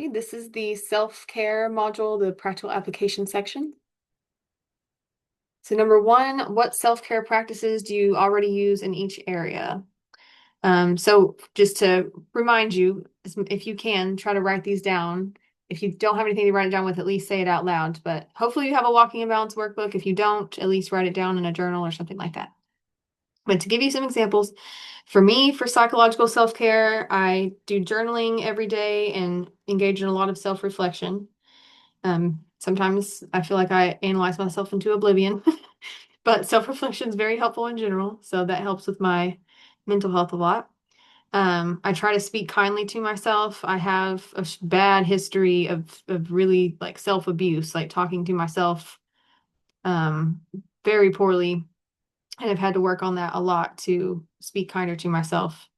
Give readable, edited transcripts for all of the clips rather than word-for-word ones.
Okay, this is the self-care module, the practical application section. So number one, what self-care practices do you already use in each area? So just to remind you, if you can, try to write these down. If you don't have anything to write it down with, at least say it out loud. But hopefully you have a walking and balance workbook. If you don't, at least write it down in a journal or something like that. But to give you some examples, for me, for psychological self-care, I do journaling every day and engage in a lot of self-reflection. Sometimes I feel like I analyze myself into oblivion, but self-reflection is very helpful in general. So that helps with my mental health a lot. I try to speak kindly to myself. I have a bad history of really like self-abuse, like talking to myself um, very poorly, and I've had to work on that a lot to speak kinder to myself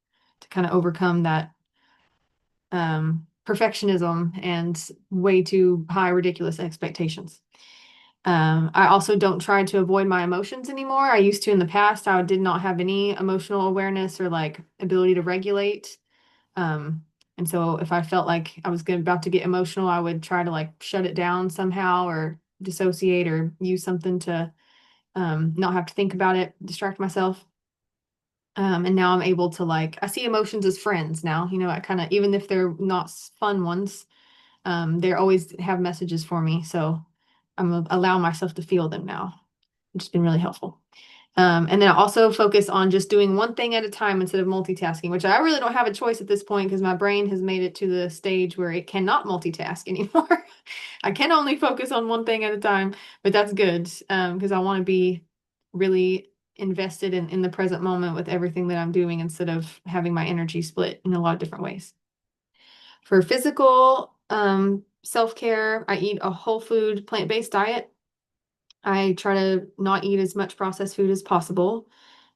to kind of overcome that perfectionism and way too high, ridiculous expectations. I also don't try to avoid my emotions anymore. I used to in the past. I did not have any emotional awareness or like ability to regulate. Um, and so if I felt like I was about to get emotional, I would try to like shut it down somehow or dissociate or use something to not have to think about it, distract myself. And now I'm able to like, I see emotions as friends now. I kind of, even if they're not fun ones, they always have messages for me. So I'm allowing myself to feel them now, which has been really helpful. And then I also focus on just doing one thing at a time instead of multitasking, which I really don't have a choice at this point because my brain has made it to the stage where it cannot multitask anymore. I can only focus on one thing at a time, but that's good because I want to be really invested in the present moment with everything that I'm doing instead of having my energy split in a lot of different ways. For physical self-care, I eat a whole food, plant-based diet. I try to not eat as much processed food as possible.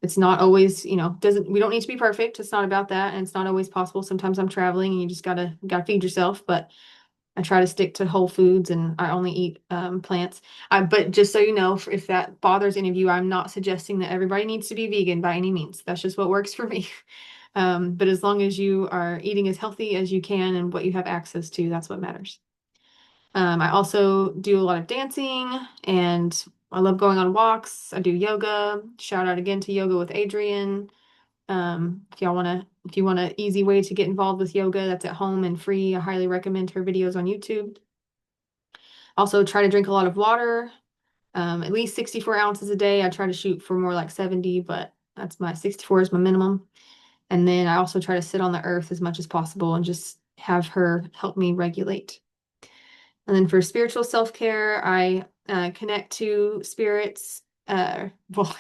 It's not always, we don't need to be perfect. It's not about that. And it's not always possible. Sometimes I'm traveling and you just gotta feed yourself. But I try to stick to whole foods and I only eat plants. But just so you know, if that bothers any of you, I'm not suggesting that everybody needs to be vegan by any means. That's just what works for me. But as long as you are eating as healthy as you can and what you have access to, that's what matters. I also do a lot of dancing and I love going on walks. I do yoga. Shout out again to Yoga with Adrian. If you want an easy way to get involved with yoga that's at home and free, I highly recommend her videos on YouTube. Also, try to drink a lot of water, at least 64 ounces a day. I try to shoot for more like 70, but that's my 64 is my minimum. And then I also try to sit on the earth as much as possible and just have her help me regulate. And then for spiritual self-care, I connect to spirits, well,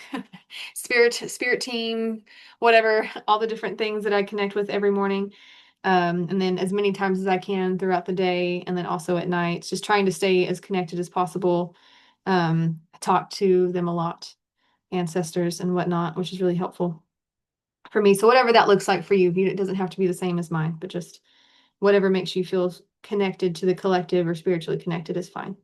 spirit team, whatever, all the different things that I connect with every morning. And then as many times as I can throughout the day, and then also at night, just trying to stay as connected as possible. I talk to them a lot, ancestors and whatnot, which is really helpful for me. So whatever that looks like for you, it doesn't have to be the same as mine, but just whatever makes you feel connected to the collective or spiritually connected is fine.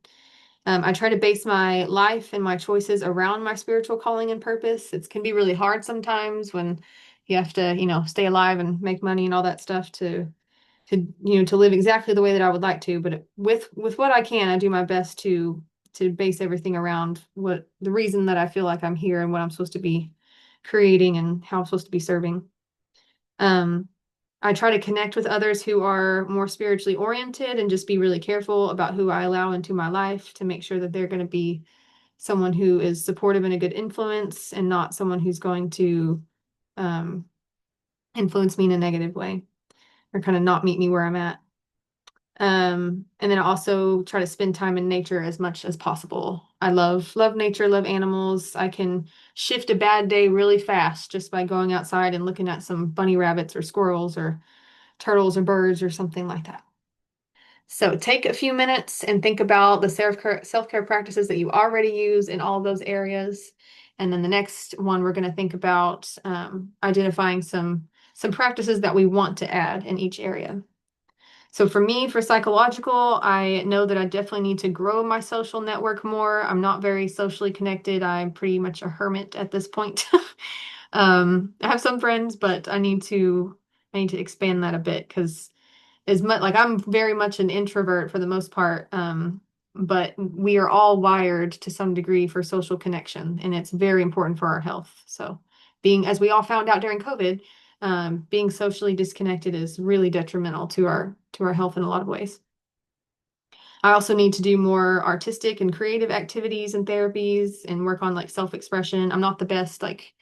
I try to base my life and my choices around my spiritual calling and purpose. It can be really hard sometimes when you have to, stay alive and make money and all that stuff to live exactly the way that I would like to. But with what I can, I do my best to base everything around what the reason that I feel like I'm here and what I'm supposed to be creating and how I'm supposed to be serving. Um, I try to connect with others who are more spiritually oriented and just be really careful about who I allow into my life to make sure that they're going to be someone who is supportive and a good influence and not someone who's going to um, influence me in a negative way or kind of not meet me where I'm at. And then I also try to spend time in nature as much as possible. I love nature, love animals. I can shift a bad day really fast just by going outside and looking at some bunny rabbits or squirrels or turtles or birds or something like that. So take a few minutes and think about the self-care practices that you already use in all of those areas. And then the next one, we're going to think about identifying some practices that we want to add in each area. So for me, for psychological, I know that I definitely need to grow my social network more. I'm not very socially connected. I'm pretty much a hermit at this point. I have some friends, but I need to expand that a bit because as much like I'm very much an introvert for the most part. But we are all wired to some degree for social connection, and it's very important for our health. So being, as we all found out during COVID, being socially disconnected is really detrimental to our health in a lot of ways. I also need to do more artistic and creative activities and therapies and work on like self-expression. I'm not the best, like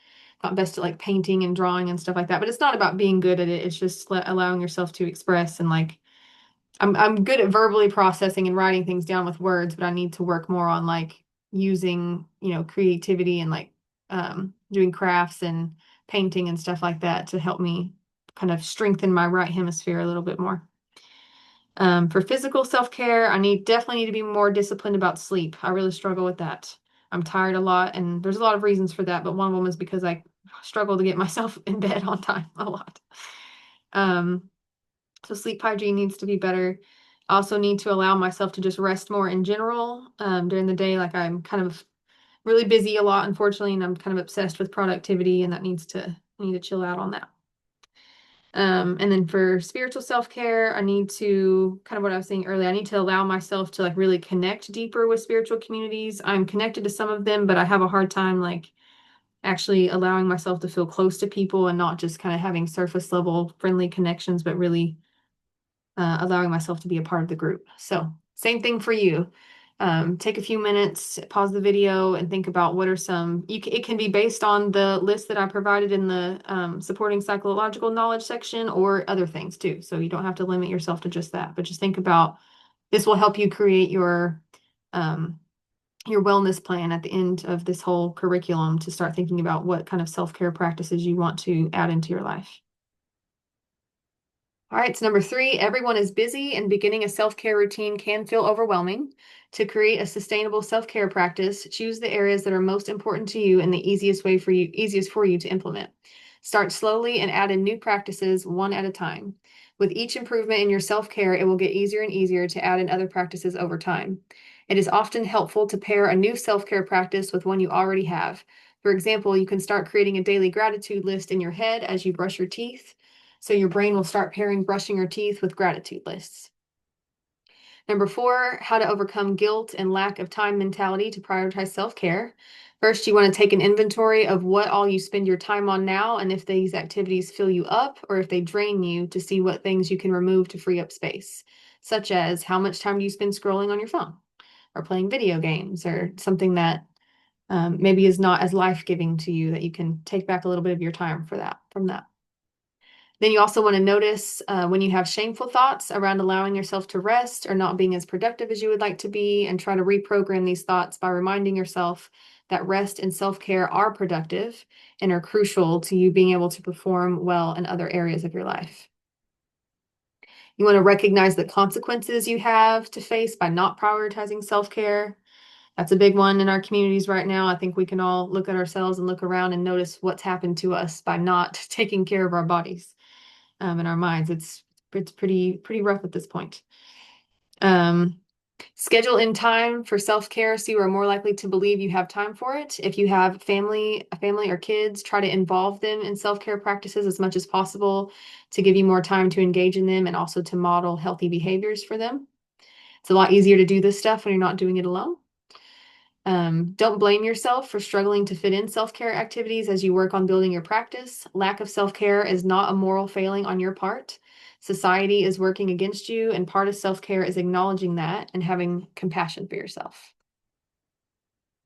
not best at like painting and drawing and stuff like that, but it's not about being good at it. It's just allowing yourself to express and like I'm good at verbally processing and writing things down with words, but I need to work more on like using, creativity and like doing crafts and painting and stuff like that to help me kind of strengthen my right hemisphere a little bit more. For physical self-care, definitely need to be more disciplined about sleep. I really struggle with that. I'm tired a lot, and there's a lot of reasons for that, but one of them is because I struggle to get myself in bed on time a lot. Um, so sleep hygiene needs to be better. I also need to allow myself to just rest more in general during the day. Like I'm kind of really busy a lot, unfortunately, and I'm kind of obsessed with productivity, and that I need to chill out on that. And then for spiritual self-care, I need to kind of what I was saying earlier, I need to allow myself to like really connect deeper with spiritual communities. I'm connected to some of them, but I have a hard time like actually allowing myself to feel close to people and not just kind of having surface level friendly connections, but really allowing myself to be a part of the group. So same thing for you. Take a few minutes, pause the video, and think about what are it can be based on the list that I provided in the supporting psychological knowledge section or other things too. So you don't have to limit yourself to just that, but just think about this will help you create um, your wellness plan at the end of this whole curriculum to start thinking about what kind of self-care practices you want to add into your life. All right, so number three, everyone is busy and beginning a self-care routine can feel overwhelming. To create a sustainable self-care practice, choose the areas that are most important to you and the easiest for you to implement. Start slowly and add in new practices one at a time. With each improvement in your self-care, it will get easier and easier to add in other practices over time. It is often helpful to pair a new self-care practice with one you already have. For example, you can start creating a daily gratitude list in your head as you brush your teeth. So your brain will start pairing brushing your teeth with gratitude lists. Number four, how to overcome guilt and lack of time mentality to prioritize self-care. First, you want to take an inventory of what all you spend your time on now and if these activities fill you up or if they drain you to see what things you can remove to free up space, such as how much time do you spend scrolling on your phone or playing video games or something that maybe is not as life-giving to you that you can take back a little bit of your time from that. Then you also want to notice when you have shameful thoughts around allowing yourself to rest or not being as productive as you would like to be, and try to reprogram these thoughts by reminding yourself that rest and self-care are productive and are crucial to you being able to perform well in other areas of your life. You want to recognize the consequences you have to face by not prioritizing self-care. That's a big one in our communities right now. I think we can all look at ourselves and look around and notice what's happened to us by not taking care of our bodies. In our minds. It's pretty rough at this point. Um, Schedule in time for self-care so you are more likely to believe you have time for it. If you have a family or kids, try to involve them in self-care practices as much as possible to give you more time to engage in them and also to model healthy behaviors for them. It's a lot easier to do this stuff when you're not doing it alone. Don't blame yourself for struggling to fit in self-care activities as you work on building your practice. Lack of self-care is not a moral failing on your part. Society is working against you, and part of self-care is acknowledging that and having compassion for yourself.